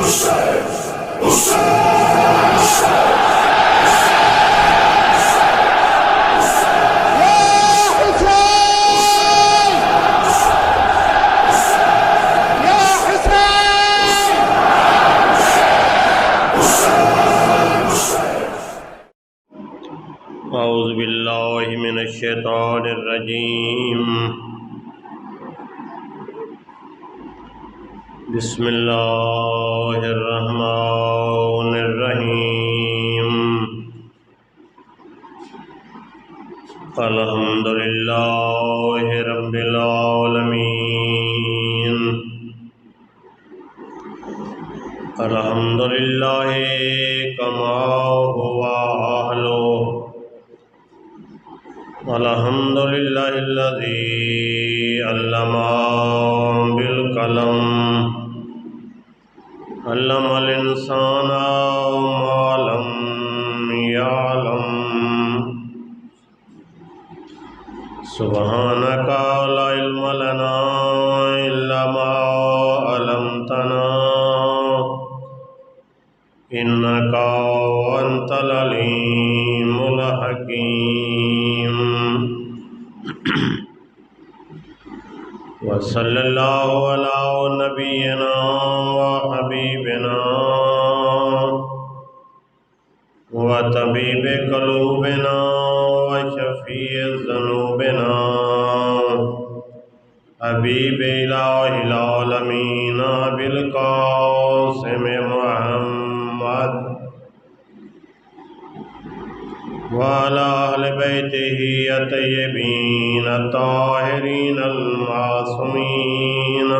اعوذ باللہ من الشیطان الرجیم بسم اللہ الرحمن الرحیم الحمد للہ رب العالمین الحمد للہ کما هو اہلہ الحمد للہ الذی علم بالقلم علم الانسان ما لم یعلم سبحانک لا علم لنا الا ما علمتنا انک انت العلیم الحکیم وصلی اللہ علی نبینا وحبیبنا وطبیب قلوبنا وشفیع ذنوبنا حبیب الہ العالمین بالقاسم محمد وعلى أهل بيته الطيبين الطاهرين المعصومين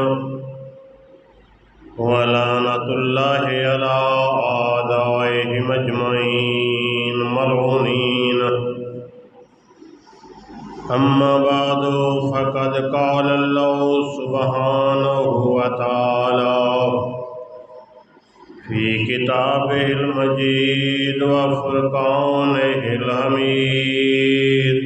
ولعنة الله على أعدائهم أجمعين ملعونين أما بعد فقد قال الله سبحانه وتعالى فی کتابہ المجید وفرقانہ الحمید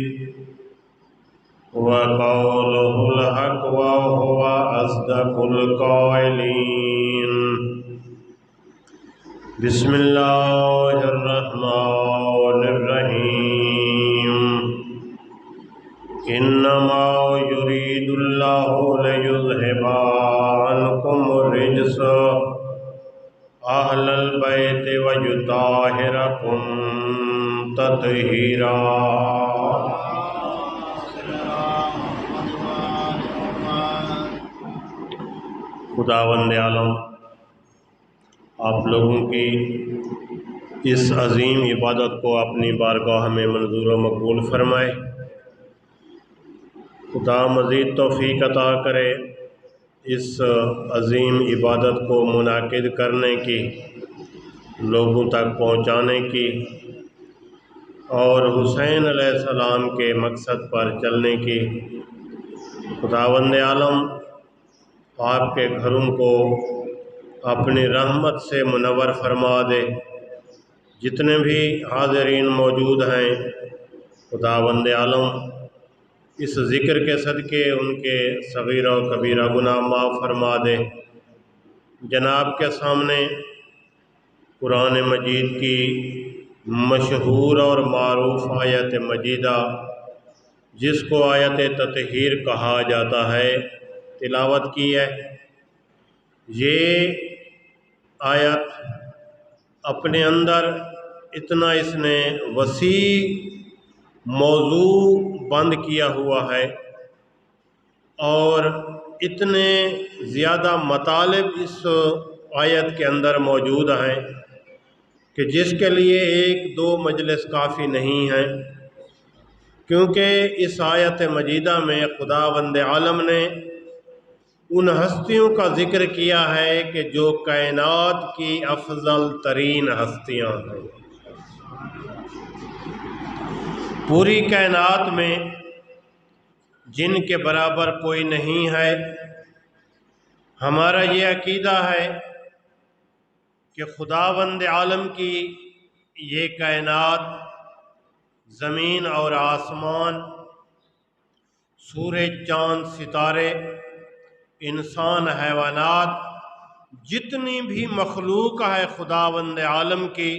وقولہ الحق وہو اصدق القائلین بسم اللہ الرحمن الرحیم انما یرید اللہ لیذہب عنکم الرجس اہل البیت ویطہرکم تطہیرا۔ خداوند عالم آپ لوگوں کی اس عظیم عبادت کو اپنی بارگاہ میں منظور و مقبول فرمائے۔ خدا مزید توفیق عطا کرے اس عظیم عبادت کو منعقد کرنے کی، لوگوں تک پہنچانے کی اور حسین علیہ السلام کے مقصد پر چلنے کی۔ خداوند عالم آپ کے گھروں کو اپنی رحمت سے منور فرما دے۔ جتنے بھی حاضرین موجود ہیں خداوند عالم اس ذکر کے صدقے ان کے صغیرہ و کبیرہ گناہ معاف فرما دے۔ جناب کے سامنے قرآن مجید کی مشہور اور معروف آیت مجیدہ جس کو آیت تطہیر کہا جاتا ہے تلاوت کی ہے۔ یہ آیت اپنے اندر اتنا اس نے وسیع موضوع بند کیا ہوا ہے اور اتنے زیادہ مطالب اس آیت کے اندر موجود ہیں کہ جس کے لیے ایک دو مجلس کافی نہیں ہیں، کیونکہ اس آیت مجیدہ میں خداوند عالم نے ان ہستیوں کا ذکر کیا ہے کہ جو کائنات کی افضل ترین ہستیاں ہیں۔ پوری کائنات میں جن کے برابر کوئی نہیں ہے۔ ہمارا یہ عقیدہ ہے کہ خداوند عالم کی یہ کائنات، زمین اور آسمان، سورج چاند ستارے، انسان حیوانات جتنی بھی مخلوق ہے خداوند عالم کی،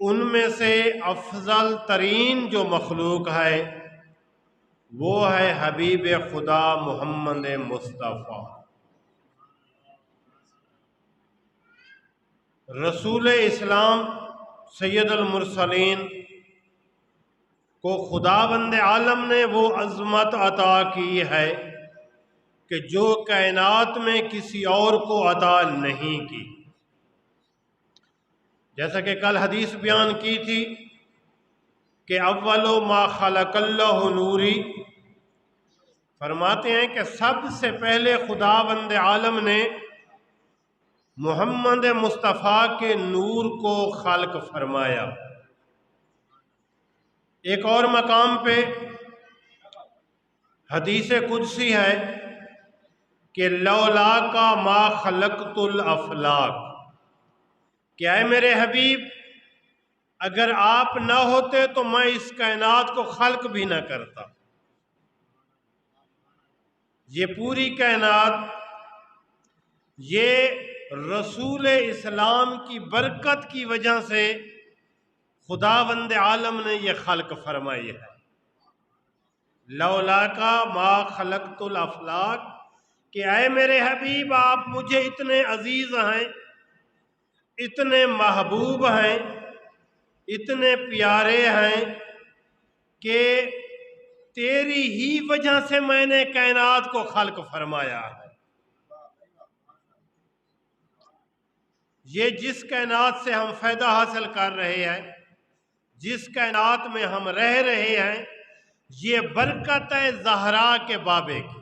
ان میں سے افضل ترین جو مخلوق ہے وہ ہے حبیب خدا محمد مصطفیٰ، رسول اسلام سید المرسلین کو خداوند عالم نے وہ عظمت عطا کی ہے کہ جو کائنات میں کسی اور کو عطا نہیں کی۔ جیسا کہ کل حدیث بیان کی تھی کہ اول ما خلق اللہ نوری، فرماتے ہیں کہ سب سے پہلے خداوند عالم نے محمد مصطفیٰ کے نور کو خلق فرمایا۔ ایک اور مقام پہ حدیث قدسی ہے کہ لولا کا ما خلقت الافلاک، کہ اے میرے حبیب اگر آپ نہ ہوتے تو میں اس کائنات کو خلق بھی نہ کرتا۔ یہ پوری کائنات یہ رسول اسلام کی برکت کی وجہ سے خداوند عالم نے یہ خلق فرمائی ہے۔ لولا کا ما خلقت الافلاک، کہ اے میرے حبیب آپ مجھے اتنے عزیز ہیں، اتنے محبوب ہیں، اتنے پیارے ہیں کہ تیری ہی وجہ سے میں نے کائنات کو خلق فرمایا ہے۔ یہ جس کائنات سے ہم فائدہ حاصل کر رہے ہیں، جس کائنات میں ہم رہ رہے ہیں، یہ برکت ہے زہرا کے بابے کی،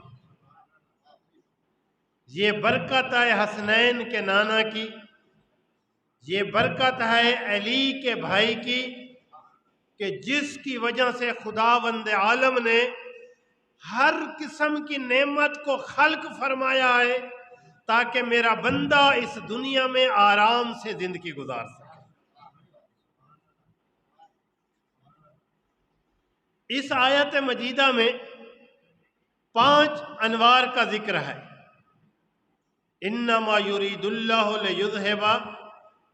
یہ برکت ہے حسنین کے نانا کی، یہ برکت ہے علی کے بھائی کی، کہ جس کی وجہ سے خداوند عالم نے ہر قسم کی نعمت کو خلق فرمایا ہے تاکہ میرا بندہ اس دنیا میں آرام سے زندگی گزار سکے۔ اس آیت مجیدہ میں 5 انوار کا ذکر ہے۔ انما یرید اللہ لیذھب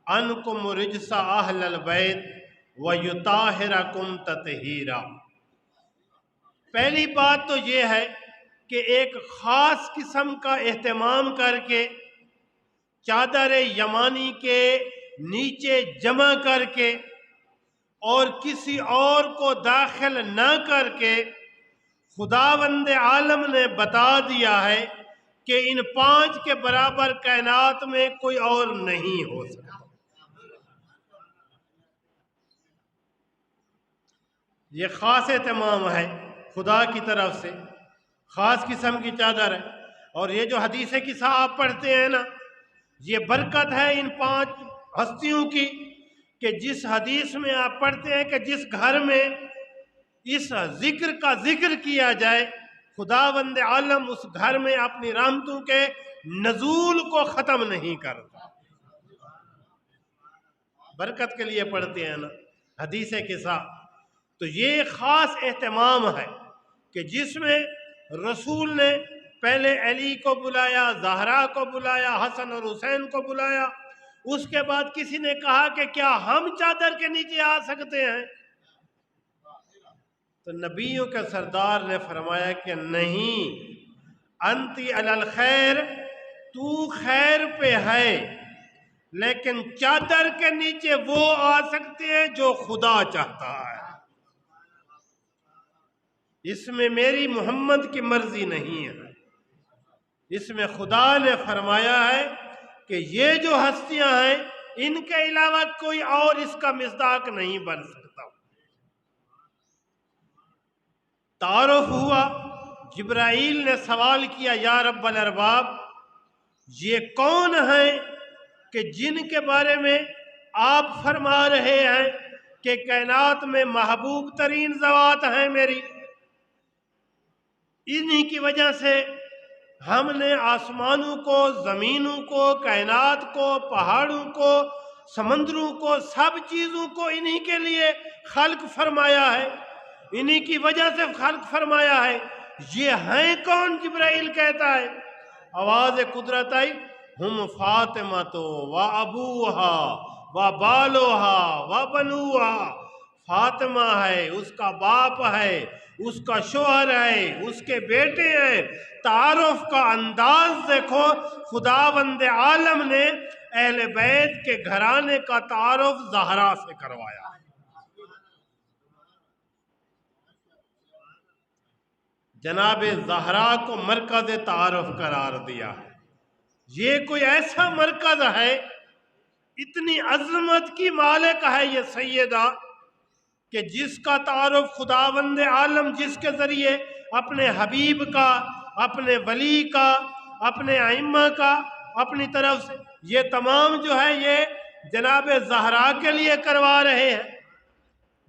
عنکم رجس اہل البیت ویطہرکم تطہیرا۔ پہلی بات تو یہ ہے کہ ایک خاص قسم کا اہتمام کر کے چادر یمانی کے نیچے جمع کر کے اور کسی اور کو داخل نہ کر کے خداوند عالم نے بتا دیا ہے کہ ان 5 کے برابر کائنات میں کوئی اور نہیں ہو سکتا۔ یہ خاص اہتمام ہے خدا کی طرف سے، خاص قسم کی چادر ہے۔ اور یہ جو حدیث قصہ آپ پڑھتے ہیں نا، یہ برکت ہے ان 5 ہستیوں کی، کہ جس حدیث میں آپ پڑھتے ہیں کہ جس گھر میں اس ذکر کا ذکر کیا جائے، خداوند عالم اس گھر میں اپنی رحمتوں کے نزول کو ختم نہیں کرتا۔ برکت کے لیے پڑھتے ہیں نا حدیث قصہ، تو یہ خاص اہتمام ہے کہ جس میں رسول نے پہلے علی کو بلایا، زہرا کو بلایا، حسن اور حسین کو بلایا، اس کے بعد کسی نے کہا کہ کیا ہم چادر کے نیچے آ سکتے ہیں؟ تو نبیوں کے سردار نے فرمایا کہ نہیں، انتی علی الخیر، تو خیر پہ ہے، لیکن چادر کے نیچے وہ آ سکتے ہیں جو خدا چاہتا ہے، اس میں میری محمد کی مرضی نہیں ہے۔ اس میں خدا نے فرمایا ہے کہ یہ جو ہستیاں ہیں ان کے علاوہ کوئی اور اس کا مصداق نہیں بن سکتا۔ تعارف ہوا، جبرائیل نے سوال کیا، یا رب الارباب، یہ کون ہیں کہ جن کے بارے میں آپ فرما رہے ہیں کہ کائنات میں محبوب ترین ذوات ہیں میری، انہی کی وجہ سے ہم نے آسمانوں کو، زمینوں کو، کائنات کو، پہاڑوں کو، سمندروں کو، سب چیزوں کو انہی کے لیے خلق فرمایا ہے، انہی کی وجہ سے خلق فرمایا ہے۔ یہ ہیں کون؟ جبرائیل کہتا ہے، آواز قدرت آئی، ہم فاطمہ و ابوہا و بالوہا و بنوہا، فاطمہ ہے، اس کا باپ ہے، اس کا شوہر ہے، اس کے بیٹے ہیں۔ تعارف کا انداز دیکھو، خداوند عالم نے اہل بیت کے گھرانے کا تعارف زہرا سے کروایا۔ جناب زہرا کو مرکز تعارف قرار دیا ہے۔ یہ کوئی ایسا مرکز ہے، اتنی عظمت کی مالک ہے یہ سیدہ، کہ جس کا تعارف خداوند عالم جس کے ذریعے اپنے حبیب کا، اپنے ولی کا، اپنے ائمہ کا، اپنی طرف سے یہ تمام جو ہے یہ جناب زہرا کے لیے کروا رہے ہیں۔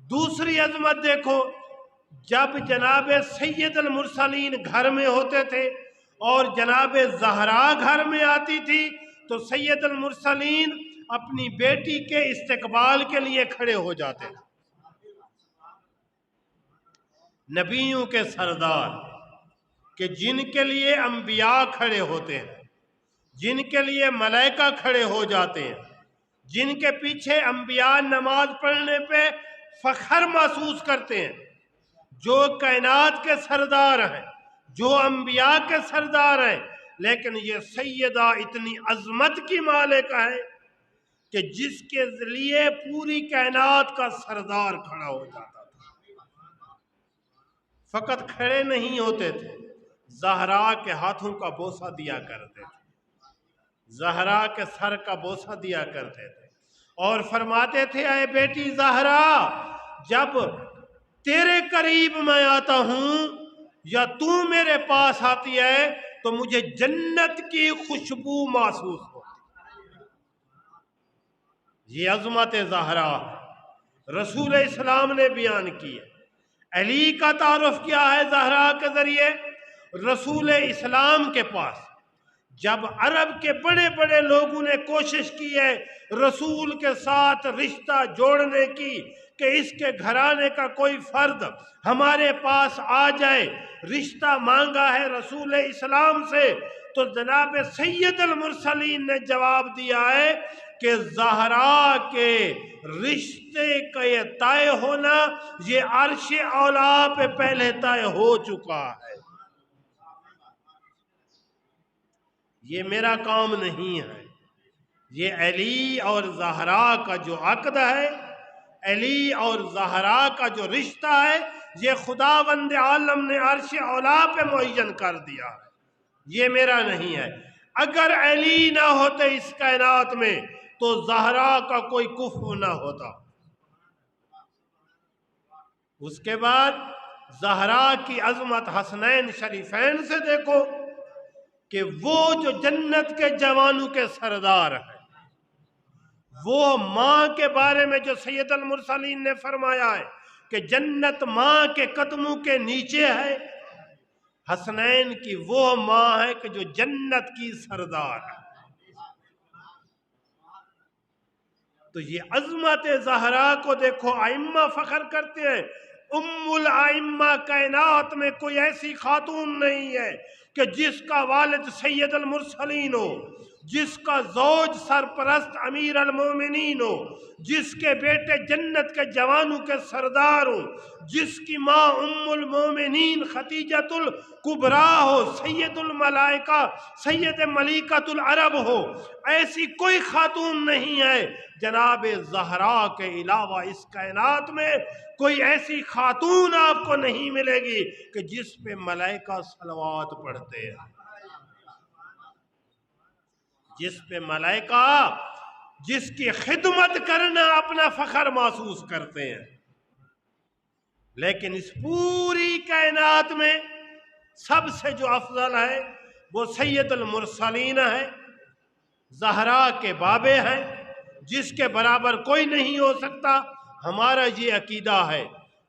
دوسری عظمت دیکھو، جب جناب سید المرسلین گھر میں ہوتے تھے اور جناب زہرا گھر میں آتی تھی تو سید المرسلین اپنی بیٹی کے استقبال کے لیے کھڑے ہو جاتے تھے۔ نبیوں کے سردار کہ جن کے لیے انبیاء کھڑے ہوتے ہیں، جن کے لیے ملائکہ کھڑے ہو جاتے ہیں، جن کے پیچھے انبیاء نماز پڑھنے پہ فخر محسوس کرتے ہیں، جو کائنات کے سردار ہیں، جو انبیاء کے سردار ہیں، لیکن یہ سیدہ اتنی عظمت کی مالک ہے کہ جس کے لیے پوری کائنات کا سردار کھڑا ہو جاتا تھا۔ فقط کھڑے نہیں ہوتے تھے، زہرا کے ہاتھوں کا بوسہ دیا کرتے تھے، زہرا کے سر کا بوسہ دیا کرتے تھے، اور فرماتے تھے اے بیٹی زہرا، جب تیرے قریب میں آتا ہوں یا تو میرے پاس آتی ہے تو مجھے جنت کی خوشبو محسوس ہوتی۔ یہ عظمت زہرا رسول اسلام نے بیان کی ہے۔ علی کا تعارف کیا ہے زہرا کے ذریعے؟ رسول اسلام کے پاس جب عرب کے بڑے بڑے لوگوں نے کوشش کی ہے رسول کے ساتھ رشتہ جوڑنے کی کہ اس کے گھرانے کا کوئی فرد ہمارے پاس آ جائے، رشتہ مانگا ہے رسول اسلام سے، تو جناب سید المرسلین نے جواب دیا ہے کہ زہرا کے رشتے کا یہ طے ہونا یہ عرش اولا پہ پہلے طے ہو چکا ہے، یہ میرا کام نہیں ہے۔ یہ علی اور زہرا کا جو عقد ہے، علی اور زہرا کا جو رشتہ ہے، یہ خداوند عالم نے عرش اولا پہ معین کر دیا ہے، یہ میرا نہیں ہے۔ اگر علی نہ ہوتے اس کائنات میں تو زہرا کا کوئی کفو نہ ہوتا۔ اس کے بعد زہرا کی عظمت حسنین شریفین سے دیکھو کہ وہ جو جنت کے جوانوں کے سردار ہیں، وہ ماں کے بارے میں جو سید المرسلین نے فرمایا ہے کہ جنت ماں کے قدموں کے نیچے ہے، حسنین کی وہ ماں ہے کہ جو جنت کی سردار ہے۔ تو یہ عظمت زہرا کو دیکھو، ائمہ فخر کرتے ہیں ام الائمہ کائنات میں کوئی ایسی خاتون نہیں ہے کہ جس کا والد سید المرسلین ہو، جس کا زوج سرپرست امیر المومنین ہو، جس کے بیٹے جنت کے جوانوں کے سردار ہو، جس کی ماں ام المومنین خدیجۃ الکبریٰ ہو، سید الملائکہ سید ملیکۃ العرب ہو، ایسی کوئی خاتون نہیں ہے۔ جناب زہرا کے علاوہ اس کائنات میں کوئی ایسی خاتون آپ کو نہیں ملے گی کہ جس پہ ملائکہ صلوات پڑھتے ہیں، جس پہ ملائکہ جس کی خدمت کرنا اپنا فخر محسوس کرتے ہیں۔ لیکن اس پوری کائنات میں سب سے جو افضل ہے وہ سید المرسلین ہے، زہرا کے بابے ہیں، جس کے برابر کوئی نہیں ہو سکتا۔ ہمارا یہ عقیدہ ہے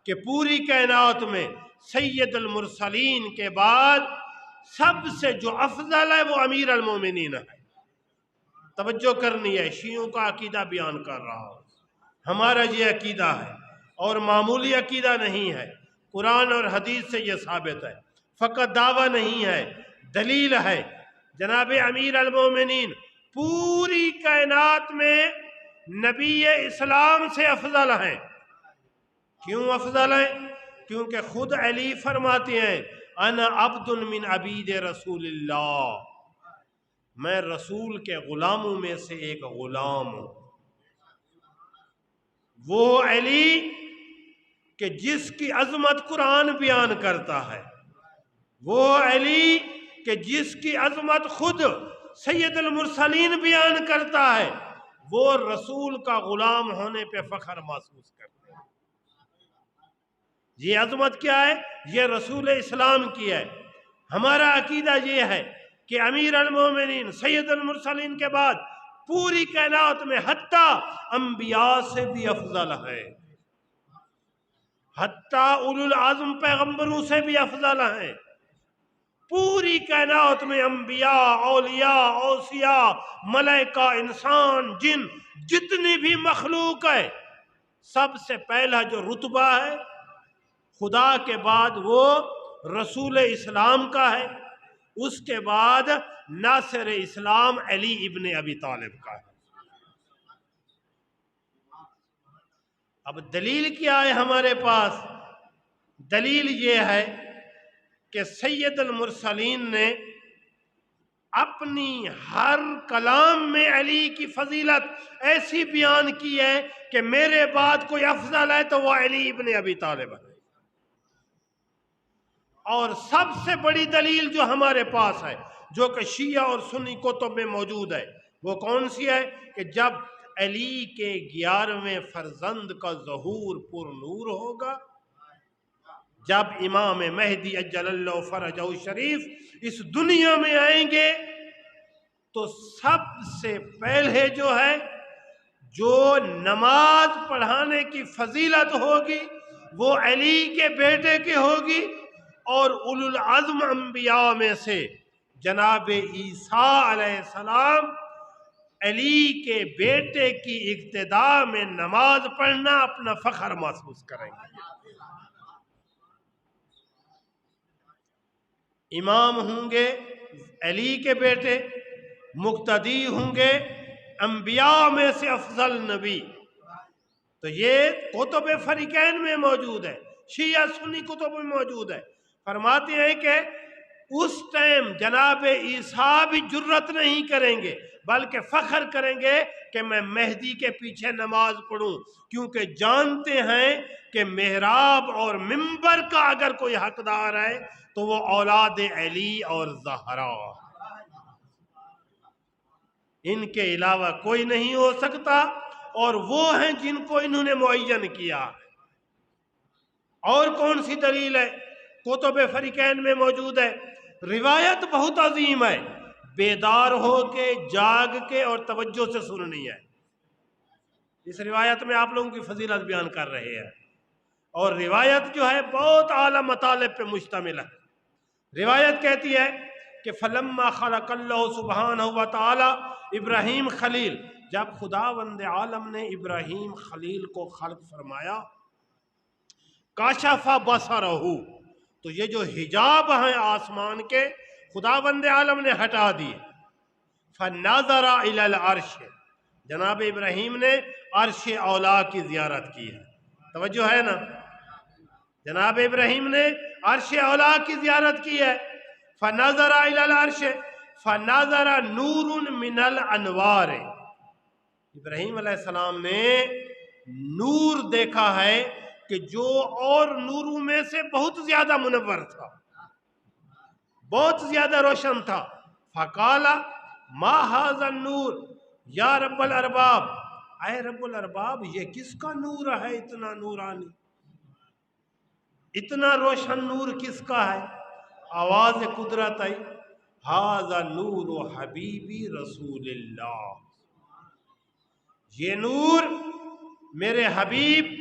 کہ پوری کائنات میں سید المرسلین کے بعد سب سے جو افضل ہے وہ امیر المومنین ہے۔ توجہ کرنی ہے، شیعوں کا عقیدہ بیان کر رہا ہوں، ہمارا یہ عقیدہ ہے اور معمولی عقیدہ نہیں ہے، قرآن اور حدیث سے یہ ثابت ہے، فقط دعویٰ نہیں ہے، دلیل ہے۔ جناب امیر المومنین پوری کائنات میں نبی اسلام سے افضل ہیں۔ کیوں افضل ہیں؟ کیونکہ خود علی فرماتے ہیں انا عبد من عبید رسول اللہ، میں رسول کے غلاموں میں سے ایک غلام ہوں۔ وہ علی کہ جس کی عظمت قرآن بیان کرتا ہے، وہ علی کہ جس کی عظمت خود سید المرسلین بیان کرتا ہے، وہ رسول کا غلام ہونے پہ فخر محسوس کرتے ہیں۔ یہ عظمت کیا ہے؟ یہ رسول اسلام کی ہے۔ ہمارا عقیدہ یہ ہے کہ امیر المومنین سید المرسلین کے بعد پوری کائنات میں حتیٰ انبیاء سے بھی افضل ہے، حتیٰ اولو العزم پیغمبروں سے بھی افضل ہیں۔ پوری کائنات میں انبیاء، اولیاء، اوصیاء، ملائکہ، انسان، جن، جتنی بھی مخلوق ہے، سب سے پہلا جو رتبہ ہے خدا کے بعد وہ رسول اسلام کا ہے، اس کے بعد ناصر اسلام علی ابن ابی طالب کا ہے۔ اب دلیل کیا ہے ہمارے پاس؟ دلیل یہ ہے کہ سید المرسلین نے اپنی ہر کلام میں علی کی فضیلت ایسی بیان کی ہے کہ میرے بعد کوئی افضل ہے تو وہ علی ابن ابی طالب ہے۔ اور سب سے بڑی دلیل جو ہمارے پاس ہے، جو کہ شیعہ اور سنی کتب میں موجود ہے، وہ کون سی ہے؟ کہ جب علی کے 11ویں فرزند کا ظہور پر نور ہوگا، جب امام مہدی اجل اللہ فرجہ شریف اس دنیا میں آئیں گے، تو سب سے پہلے جو ہے جو نماز پڑھانے کی فضیلت ہوگی وہ علی کے بیٹے کی ہوگی، اور اولو العزم انبیاء میں سے جناب عیسیٰ علیہ السلام علی کے بیٹے کی اقتداء میں نماز پڑھنا اپنا فخر محسوس کریں گے۔ امام ہوں گے علی کے بیٹے، مقتدی ہوں گے انبیاء میں سے افضل نبی۔ تو یہ کتب فریقین میں موجود ہے، شیعہ سنی کتب میں موجود ہے۔ فرماتے ہیں کہ اس ٹائم جناب عیسیٰ بھی جرت نہیں کریں گے، بلکہ فخر کریں گے کہ میں مہدی کے پیچھے نماز پڑھوں، کیونکہ جانتے ہیں کہ محراب اور منبر کا اگر کوئی حقدار ہے تو وہ اولاد علی اور زہرا، ان کے علاوہ کوئی نہیں ہو سکتا، اور وہ ہیں جن کو انہوں نے معین کیا۔ اور کون سی دلیل ہے؟ کتب فریقین میں موجود ہے، روایت بہت عظیم ہے، بیدار ہو کے، جاگ کے اور توجہ سے سننی ہے۔ اس روایت میں آپ لوگوں کی فضیلت بیان کر رہے ہیں، اور روایت جو ہے بہت اعلیٰ مطالب پہ مشتمل ہے۔ روایت کہتی ہے کہ فلما خلق اللہ سبحانہ وتعالی ابراہیم خلیل، جب خداوند عالم نے ابراہیم خلیل کو خلق فرمایا، کاشف بصرہ، تو یہ جو حجاب ہیں آسمان کے خداوند عالم نے ہٹا دیے، فنظر الی العرش، جناب ابراہیم نے عرش اولا کی زیارت کی ہے۔ توجہ ہے نا؟ جناب ابراہیم نے عرش اولا کی زیارت کی ہے۔ فنظر الی العرش فنظر نور من الانوار، ابراہیم علیہ السلام نے نور دیکھا ہے کہ جو اور نوروں میں سے بہت زیادہ منور تھا، بہت زیادہ روشن تھا۔ فقال ما ھذا النور یا رب الارباب، اے رب الارباب یہ کس کا نور ہے اتنا نورانی، اتنا روشن نور کس کا ہے؟ آواز قدرت آئی، ھذا نور حبیبی رسول اللہ، یہ نور میرے حبیب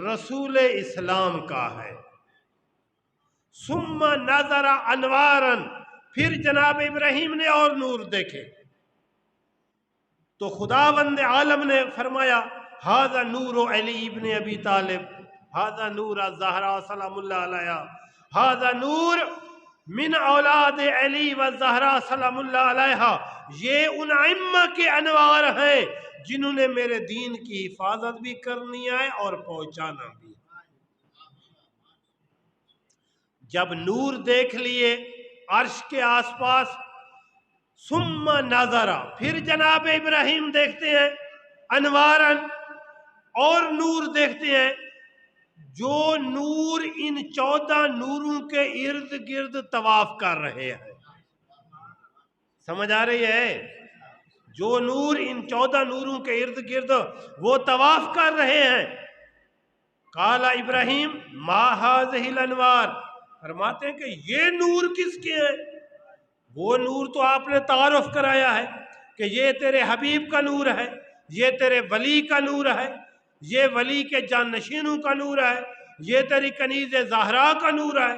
رسول اسلام کا ہے۔ ثم نظر انوارا، پھر جناب ابراہیم نے اور نور دیکھے، تو خداوند عالم نے فرمایا ھذا نور علی ابن ابی طالب، ھذا نور الزہرا سلام اللہ علیہا، ھذا نور من اولاد علی و زہرا سلام اللہ علیہا، یہ ان ائمہ کے انوار ہیں جنہوں نے میرے دین کی حفاظت بھی کرنی ہے اور پہنچانا بھی۔ جب نور دیکھ لیے عرش کے آس پاس، ثم نظرا، پھر جناب ابراہیم دیکھتے ہیں انوارن، اور نور دیکھتے ہیں، جو نور ان 14 نوروں کے ارد گرد طواف کر رہے ہیں۔ سمجھ آ رہی ہے؟ جو نور ان 14 نوروں کے ارد گرد وہ طواف کر رہے ہیں۔ قال ابراہیم ما هذه الانوار، فرماتے ہیں کہ یہ نور کس کے ہیں؟ وہ نور تو آپ نے تعارف کرایا ہے کہ یہ تیرے حبیب کا نور ہے، یہ تیرے ولی کا نور ہے، یہ ولی کے جانشینوں کا نور ہے، یہ تیری کنیز زہرا کا نور ہے۔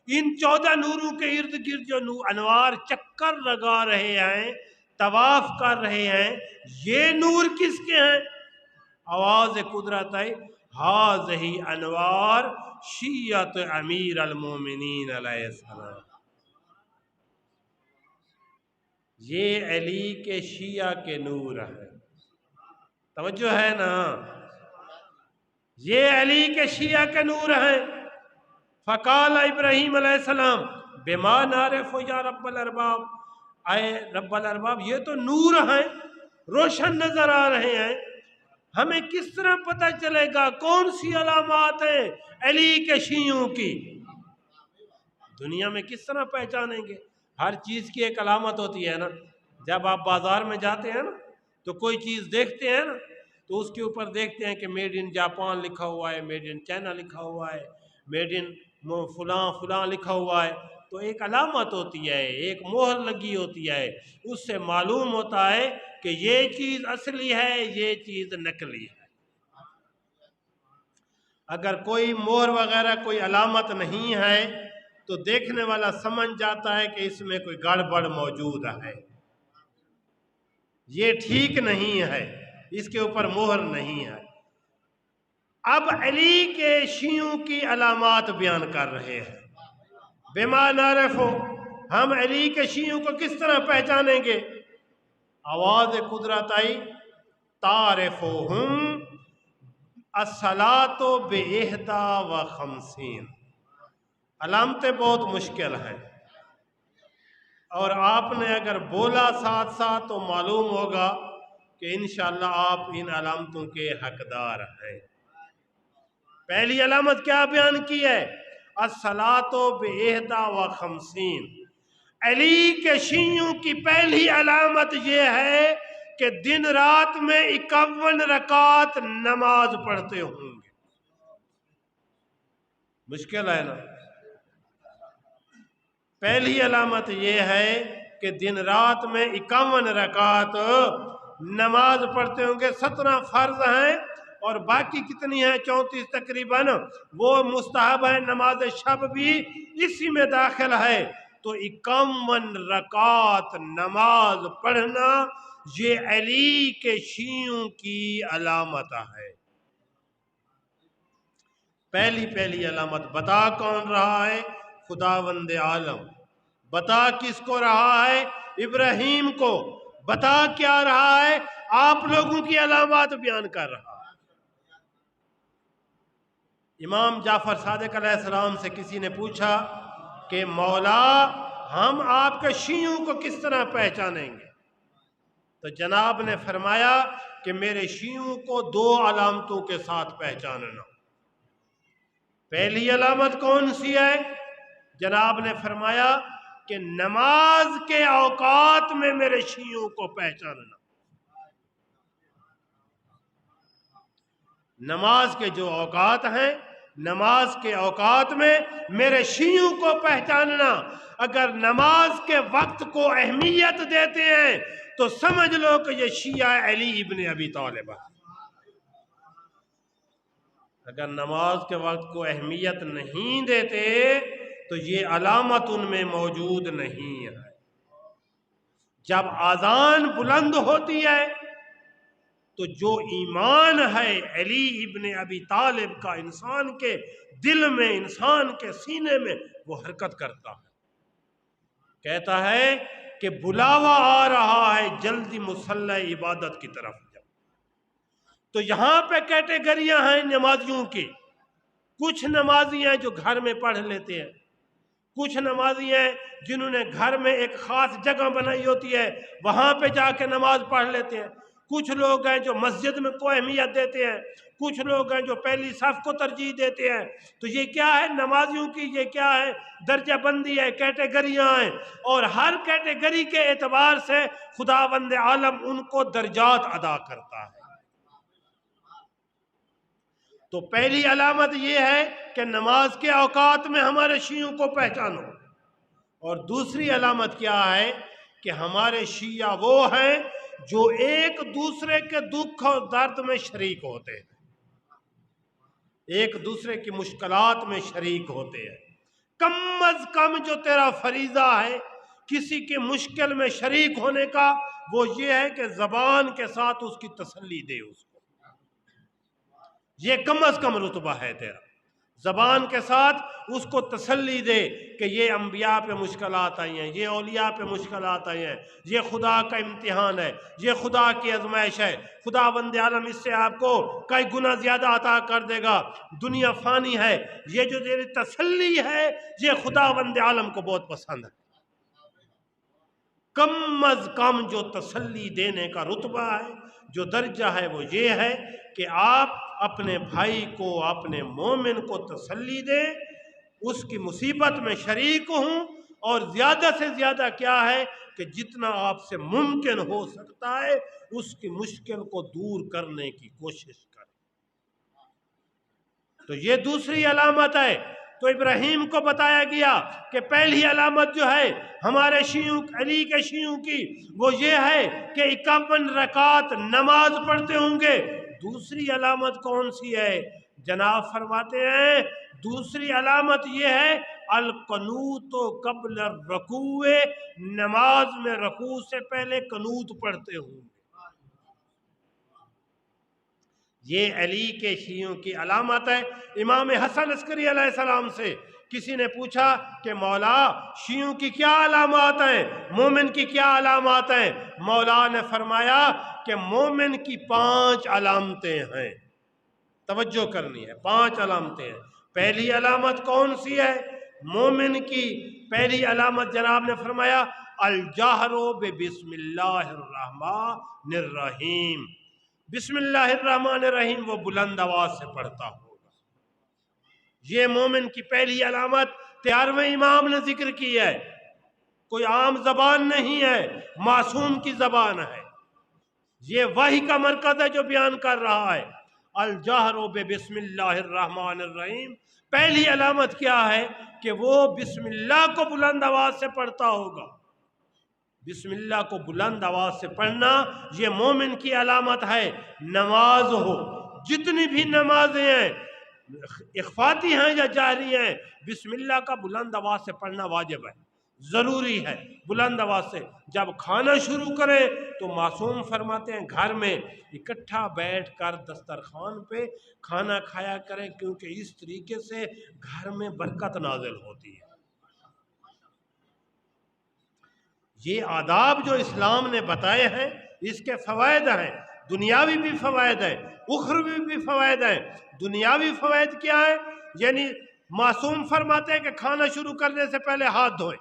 ان 14 نوروں کے ارد گرد جو انوار چکر لگا رہے ہیں، طواف کر رہے ہیں، یہ نور کس کے ہیں؟ آواز قدرت ہے، ہذہ انوار شیعت امیر المومنین علیہ السلام، یہ علی کے شیعہ کے نور ہے۔ توجہ ہے نا؟ یہ علی کے شیعہ کے نور ہیں۔ فقال ابراہیم علیہ السلام بما نعرف یا رب الارباب، اے رب الارباب یہ تو نور ہیں، روشن نظر آ رہے ہیں، ہمیں کس طرح پتہ چلے گا کون سی علامات ہیں علی کے شیعوں کی؟ دنیا میں کس طرح پہچانیں گے؟ ہر چیز کی ایک علامت ہوتی ہے نا۔ جب آپ بازار میں جاتے ہیں نا تو کوئی چیز دیکھتے ہیں نا تو اس کے اوپر دیکھتے ہیں کہ میڈ ان جاپان لکھا ہوا ہے، میڈ ان چائنا لکھا ہوا ہے، میڈ ان فلاں فلاں لکھا ہوا ہے، تو ایک علامت ہوتی ہے، ایک مہر لگی ہوتی ہے، اس سے معلوم ہوتا ہے کہ یہ چیز اصلی ہے، یہ چیز نقلی ہے۔ اگر کوئی مہر وغیرہ کوئی علامت نہیں ہے تو دیکھنے والا سمجھ جاتا ہے کہ اس میں کوئی گڑبڑ موجود ہے، یہ ٹھیک نہیں ہے، اس کے اوپر مہر نہیں ہے۔ اب علی کے شیعوں کی علامات بیان کر رہے ہیں۔ بما نعرف، ہم علی کے شیعوں کو کس طرح پہچانیں گے؟ آواز قدرت آئی، تعرفہم الصلاۃ بإحدی وخمسین، علامتیں بہت مشکل ہیں، اور آپ نے اگر بولا ساتھ ساتھ تو معلوم ہوگا کہ انشاءاللہ آپ ان علامتوں کے حقدار ہیں۔ پہلی علامت کیا بیان کی ہے؟ الصلاۃ بإحدی وخمسین، علی کے شیعوں کی پہلی علامت یہ ہے کہ دن رات میں 51 رکعت نماز پڑھتے ہوں گے۔ مشکل ہے نا؟ پہلی علامت یہ ہے کہ دن رات میں 51 رکعت نماز پڑھتے ہوں گے۔ 17 فرض ہیں اور باقی کتنی ہیں؟ 34 تقریباً، وہ مستحب ہیں، نماز شب بھی اسی میں داخل ہے۔ تو 51 رکعت نماز پڑھنا یہ علی کے شیعوں کی علامت ہے۔ پہلی علامت بتا کون رہا ہے؟ خداوند عالم۔ بتا کس کو رہا ہے؟ ابراہیم کو۔ بتا کیا رہا ہے؟ آپ لوگوں کی علامات بیان کر رہا ہے۔ امام جعفر صادق علیہ السلام سے کسی نے پوچھا کہ مولا ہم آپ کے شیعوں کو کس طرح پہچانیں گے؟ تو جناب نے فرمایا کہ میرے شیعوں کو 2 علامتوں کے ساتھ پہچاننا۔ پہلی علامت کون سی ہے؟ جناب نے فرمایا کہ نماز کے اوقات میں میرے شیعوں کو پہچاننا۔ نماز کے جو اوقات ہیں، نماز کے اوقات میں میرے شیعوں کو پہچاننا۔ اگر نماز کے وقت کو اہمیت دیتے ہیں تو سمجھ لو کہ یہ شیعہ علی ابن ابی طالب ہے۔ اگر نماز کے وقت کو اہمیت نہیں دیتے تو یہ علامت ان میں موجود نہیں ہے۔ جب اذان بلند ہوتی ہے تو جو ایمان ہے علی ابن ابی طالب کا انسان کے دل میں، انسان کے سینے میں، وہ حرکت کرتا ہے۔ کہتا ہے کہ بلاوا آ رہا ہے جلدی مصلی عبادت کی طرف جاؤ۔ تو یہاں پہ کیٹیگریاں ہیں نمازیوں کی۔ کچھ نمازی ہیں جو گھر میں پڑھ لیتے ہیں، کچھ نمازی ہیں جنہوں نے گھر میں ایک خاص جگہ بنائی ہوتی ہے، وہاں پہ جا کے نماز پڑھ لیتے ہیں، کچھ لوگ ہیں جو مسجد میں کو اہمیت دیتے ہیں، کچھ لوگ ہیں جو پہلی صف کو ترجیح دیتے ہیں۔ تو یہ کیا ہے نمازیوں کی، یہ کیا ہے درجہ بندی ہے، کیٹیگریاں ہیں، اور ہر کیٹیگری کے اعتبار سے خداوند عالم ان کو درجات ادا کرتا ہے۔ تو پہلی علامت یہ ہے کہ نماز کے اوقات میں ہمارے شیعوں کو پہچانو، اور دوسری علامت کیا ہے کہ ہمارے شیعہ وہ ہیں جو ایک دوسرے کے دکھ اور درد میں شریک ہوتے ہیں، ایک دوسرے کی مشکلات میں شریک ہوتے ہیں۔ کم از کم جو تیرا فریضہ ہے کسی کی مشکل میں شریک ہونے کا، وہ یہ ہے کہ زبان کے ساتھ اس کی تسلی دے اس کو، یہ کم از کم رتبہ ہے تیرا، زبان کے ساتھ اس کو تسلی دے کہ یہ انبیاء پہ مشکلات آئی ہیں، یہ اولیاء پہ مشکلات آئی ہیں، یہ خدا کا امتحان ہے، یہ خدا کی آزمائش ہے، خداوند عالم اس سے آپ کو کئی گنا زیادہ عطا کر دے گا، دنیا فانی ہے، یہ جو تیری تسلی ہے یہ خداوند عالم کو بہت پسند ہے۔ کم از کم جو تسلی دینے کا رتبہ ہے، جو درجہ ہے، وہ یہ ہے کہ آپ اپنے بھائی کو، اپنے مومن کو تسلی دیں، اس کی مصیبت میں شریک ہوں، اور زیادہ سے زیادہ کیا ہے کہ جتنا آپ سے ممکن ہو سکتا ہے اس کی مشکل کو دور کرنے کی کوشش کریں۔ تو یہ دوسری علامت ہے۔ تو ابراہیم کو بتایا گیا کہ پہلی علامت جو ہے ہمارے شیعوں، علی کے شیعوں کی، وہ یہ ہے کہ 51 رکعت نماز پڑھتے ہوں گے۔ دوسری علامت کون سی ہے؟ جناب فرماتے ہیں دوسری علامت یہ ہے القنوت قبل الرکوع، نماز میں رکوع سے پہلے قنوت پڑھتے ہوں گے۔ یہ علی کے شیعوں کی علامت ہے۔ امام حسن عسکری علیہ السلام سے کسی نے پوچھا کہ مولا شیعوں کی کیا علامات ہیں، مومن کی کیا علامات ہیں؟ مولا نے فرمایا کہ مومن کی 5 علامتیں ہیں، توجہ کرنی ہے، 5 علامتیں ہیں۔ پہلی علامت کون سی ہے؟ مومن کی پہلی علامت جناب نے فرمایا الجہر بسم اللہ الرحمن الرحیم، بسم اللہ الرحمن الرحیم وہ بلند آواز سے پڑھتا ہوگا۔ یہ مومن کی پہلی علامت 13ویں امام نے ذکر کی ہے، کوئی عام زبان نہیں ہے، معصوم کی زبان ہے، یہ وحی کا مرکز ہے جو بیان کر رہا ہے۔ الجہر بسم اللہ الرحمن الرحیم، پہلی علامت کیا ہے کہ وہ بسم اللہ کو بلند آواز سے پڑھتا ہوگا۔ بسم اللہ کو بلند آواز سے پڑھنا یہ مومن کی علامت ہے۔ نماز ہو، جتنی بھی نمازیں ہیں، اخفاتی ہیں یا جہری ہیں، بسم اللہ کا بلند آواز سے پڑھنا واجب ہے، ضروری ہے بلند آواز سے۔ جب کھانا شروع کرے تو معصوم فرماتے ہیں گھر میں اکٹھا بیٹھ کر دسترخوان پہ کھانا کھایا کریں، کیونکہ اس طریقے سے گھر میں برکت نازل ہوتی ہے۔ یہ آداب جو اسلام نے بتائے ہیں اس کے فوائد ہیں، دنیاوی بھی فوائد ہیں، اخروی بھی فوائد ہیں۔ دنیاوی فوائد کیا ہے؟ یعنی معصوم فرماتے ہیں کہ کھانا شروع کرنے سے پہلے ہاتھ دھوئیں،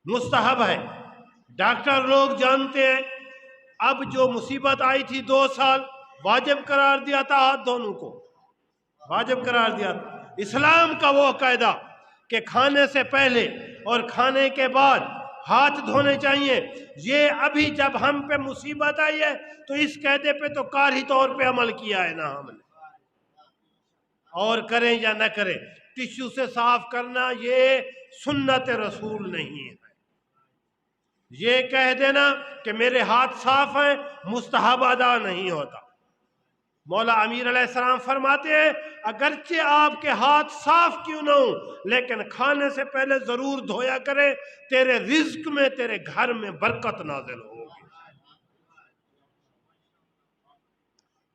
مستحب ہے۔ ڈاکٹر لوگ جانتے ہیں، اب جو مصیبت آئی تھی 2 سال واجب قرار دیا تھا ہاتھ دھونے کو، واجب قرار دیا تھا۔ اسلام کا وہ قاعدہ کہ کھانے سے پہلے اور کھانے کے بعد ہاتھ دھونے چاہیے، یہ ابھی جب ہم پہ مصیبت آئی ہے تو اس قاعدے پہ تو کاری طور پہ عمل کیا ہے نا ہم نے، اور کریں یا نہ کریں ٹشو سے صاف کرنا یہ سنت رسول نہیں ہے۔ یہ کہہ دینا کہ میرے ہاتھ صاف ہیں مستحب ادا نہیں ہوتا۔ مولا امیر علیہ السلام فرماتے ہیں اگرچہ آپ کے ہاتھ صاف کیوں نہ ہوں لیکن کھانے سے پہلے ضرور دھویا کرے، تیرے رزق میں، تیرے گھر میں برکت نازل ہوگی۔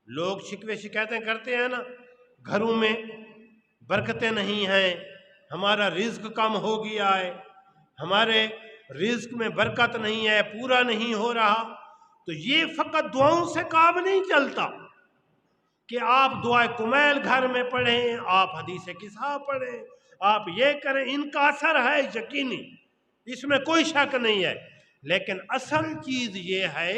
لوگ شکوے شکایتیں کرتے ہیں نا، گھروں میں برکتیں نہیں ہیں، ہمارا رزق کم ہو گیا ہے، ہمارے رزق میں برکت نہیں ہے، پورا نہیں ہو رہا، تو یہ فقط دعاؤں سے کام نہیں چلتا کہ آپ دعائے کمیل گھر میں پڑھیں، آپ حدیث قصہ پڑھیں، آپ یہ کریں، ان کا اثر ہے یقینی، اس میں کوئی شک نہیں ہے، لیکن اصل چیز یہ ہے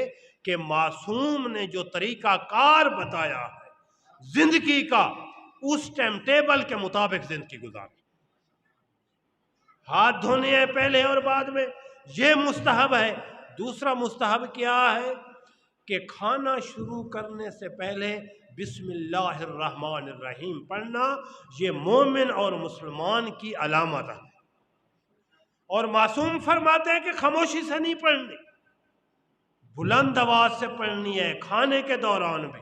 کہ معصوم نے جو طریقہ کار بتایا ہے زندگی کا، اس ٹائم ٹیبل کے مطابق زندگی گزاریں۔ ہاتھ دھونے ہیں پہلے اور بعد میں، یہ مستحب ہے۔ دوسرا مستحب کیا ہے کہ کھانا شروع کرنے سے پہلے بسم اللہ الرحمن الرحیم پڑھنا، یہ مومن اور مسلمان کی علامت ہے۔ اور معصوم فرماتے ہیں کہ خاموشی سے نہیں پڑھنی، بلند آواز سے پڑھنی ہے، کھانے کے دوران بھی،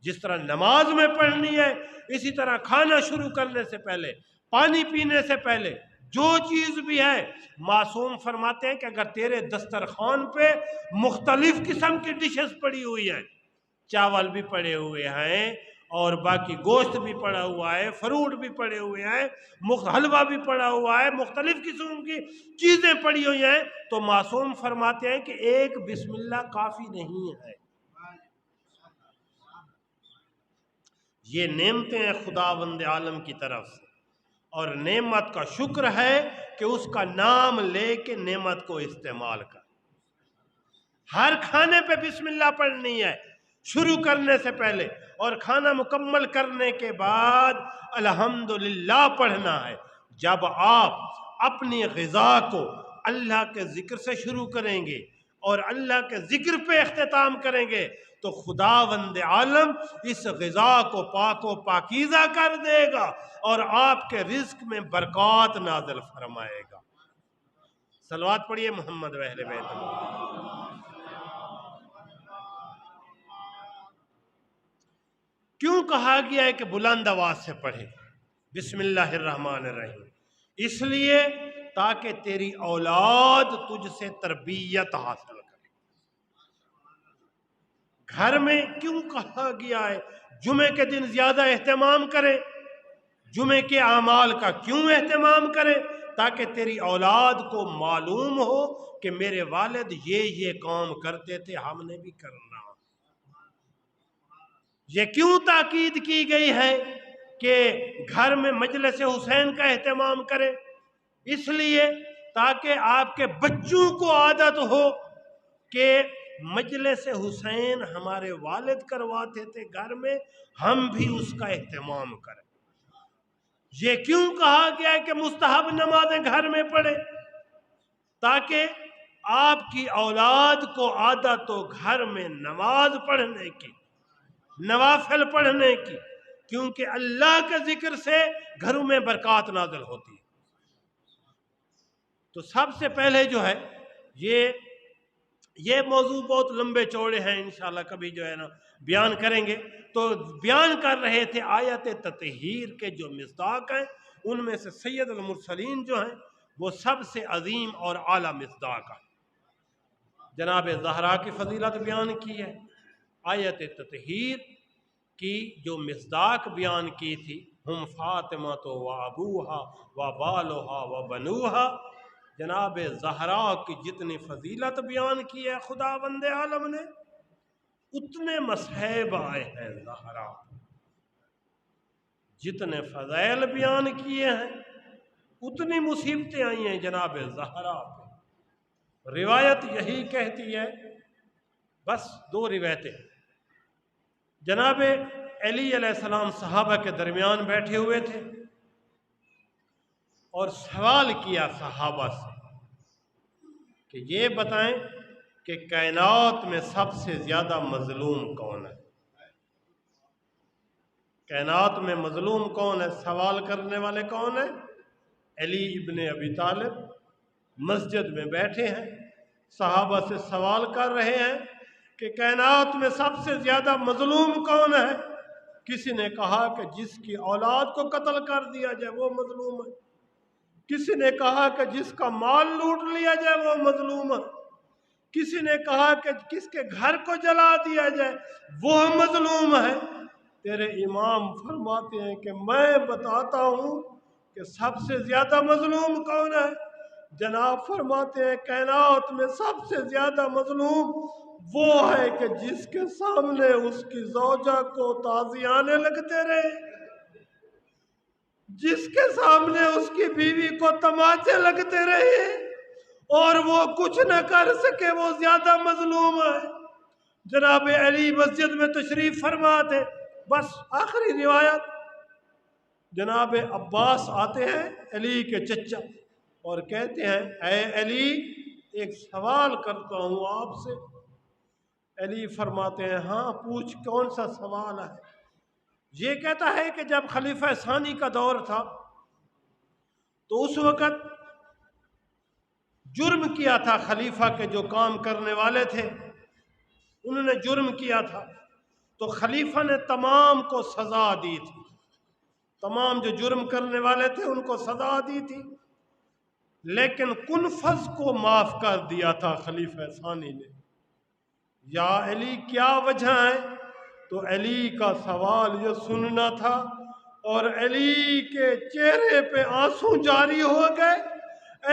جس طرح نماز میں پڑھنی ہے اسی طرح کھانا شروع کرنے سے پہلے، پانی پینے سے پہلے، جو چیز بھی ہے۔ معصوم فرماتے ہیں کہ اگر تیرے دسترخوان پہ مختلف قسم کی ڈشز پڑی ہوئی ہیں، چاول بھی پڑے ہوئے ہیں اور باقی گوشت بھی پڑا ہوا ہے، فروٹ بھی پڑے ہوئے ہیں، حلوہ بھی پڑا ہوا ہے، مختلف قسم کی چیزیں پڑی ہوئی ہیں، تو معصوم فرماتے ہیں کہ ایک بسم اللہ کافی نہیں ہے۔ یہ نعمتیں ہیں خداوند عالم کی طرف سے، اور نعمت کا شکر ہے کہ اس کا نام لے کے نعمت کو استعمال کر۔ ہر کھانے پہ بسم اللہ پڑھنی ہے شروع کرنے سے پہلے، اور کھانا مکمل کرنے کے بعد الحمدللہ پڑھنا ہے۔ جب آپ اپنی غذا کو اللہ کے ذکر سے شروع کریں گے اور اللہ کے ذکر پہ اختتام کریں گے تو خداوند عالم اس غذا کو پاک و پاکیزہ کر دے گا اور آپ کے رزق میں برکات نازل فرمائے گا۔ صلوات پڑھیے محمد و اہل بیت اللہ۔ کیوں کہا گیا ہے کہ بلند آواز سے پڑھے بسم اللہ الرحمن الرحیم؟ اس لیے تاکہ تیری اولاد تجھ سے تربیت حاصل کرے۔ گھر میں کیوں کہا گیا ہے جمعے کے دن زیادہ اہتمام کرے؟ جمعے کے اعمال کا کیوں اہتمام کرے؟ تاکہ تیری اولاد کو معلوم ہو کہ میرے والد یہ کام کرتے تھے، ہم نے بھی کرنا۔ یہ کیوں تاکید کی گئی ہے کہ گھر میں مجلس حسین کا اہتمام کرے؟ اس لیے تاکہ آپ کے بچوں کو عادت ہو کہ مجلس حسین ہمارے والد کرواتے تھے گھر میں، ہم بھی اس کا اہتمام کریں۔ یہ کیوں کہا گیا ہے کہ مستحب نمازیں گھر میں پڑھے؟ تاکہ آپ کی اولاد کو عادت ہو گھر میں نماز پڑھنے کی، نوافل پڑھنے کی، کیونکہ اللہ کے ذکر سے گھروں میں برکات نازل ہوتی ہے۔ تو سب سے پہلے جو ہے یہ موضوع بہت لمبے چوڑے ہیں، انشاءاللہ کبھی جو ہے نا بیان کریں گے۔ تو بیان کر رہے تھے آیت تطہیر کے جو مصداق ہیں، ان میں سے سید المرسلین جو ہیں وہ سب سے عظیم اور اعلیٰ مصداق ہے۔ جناب زہرا کی فضیلت بیان کی ہے، آیت تطہیر کی جو مصداق بیان کی تھی، ہم فاطمہ تو و ابوہا و بالوہا و بنوہا، جناب زہرا کی جتنی فضیلت بیان کی ہے خداوند عالم نے، اتنے مصائب آئے ہیں زہرا، جتنے فضائل بیان کیے ہیں اتنی مصیبتیں آئی ہیں جناب زہرا پہ۔ روایت یہی کہتی ہے، بس دو روایتیں، جناب علی علیہ السلام صحابہ کے درمیان بیٹھے ہوئے تھے اور سوال کیا صحابہ سے کہ یہ بتائیں کہ کائنات میں سب سے زیادہ مظلوم کون ہے؟ کائنات میں مظلوم کون ہے؟ سوال کرنے والے کون ہیں؟ علی ابن ابی طالب مسجد میں بیٹھے ہیں، صحابہ سے سوال کر رہے ہیں کہ کائنات میں سب سے زیادہ مظلوم کون ہے؟ کسی نے کہا کہ جس کی اولاد کو قتل کر دیا جائے وہ مظلوم ہے، کسی نے کہا کہ جس کا مال لوٹ لیا جائے وہ مظلوم ہے، کسی نے کہا کہ کس کے گھر کو جلا دیا جائے وہ مظلوم ہے۔ تیرے امام فرماتے ہیں کہ میں بتاتا ہوں کہ سب سے زیادہ مظلوم کون ہے؟ جناب فرماتے ہیں کائنات میں سب سے زیادہ مظلوم وہ ہے کہ جس کے سامنے اس کی زوجہ کو تازیانے لگتے رہے، جس کے سامنے اس کی بیوی کو تماچے لگتے رہے اور وہ کچھ نہ کر سکے، وہ زیادہ مظلوم ہے۔ جناب علی مسجد میں تشریف فرما تھے، بس آخری روایت، جناب عباس آتے ہیں علی کے چچا اور کہتے ہیں اے علی ایک سوال کرتا ہوں آپ سے۔ علی فرماتے ہیں ہاں پوچھ، کون سا سوال ہے؟ یہ کہتا ہے کہ جب خلیفہ ثانی کا دور تھا تو اس وقت جرم کیا تھا خلیفہ کے جو کام کرنے والے تھے، انہوں نے جرم کیا تھا تو خلیفہ نے تمام کو سزا دی تھی، تمام جو جرم کرنے والے تھے ان کو سزا دی تھی، لیکن کنفذ کو معاف کر دیا تھا خلیفہ ثانی نے۔ یا علی کیا وجہ ہے؟ تو علی کا سوال یہ سننا تھا اور علی کے چہرے پہ آنسو جاری ہو گئے،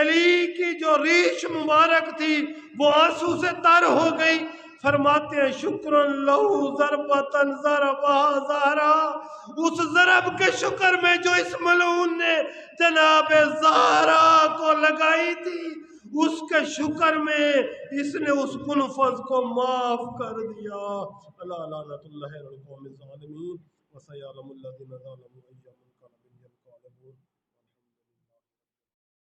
علی کی جو ریش مبارک تھی وہ آنسو سے تر ہو گئی۔ فرماتے ہیں شکر لہو ضربتن ضربہ زہرا، اس ضرب کے شکر میں جو اس ملعون نے جناب زہرا کو لگائی تھی، اس کے شکر میں اس نے اس کنفذ کو معاف کر دیا۔ اللہ لعنت اللہ علی القوم الظالمین وسیعلم الذین ظلموا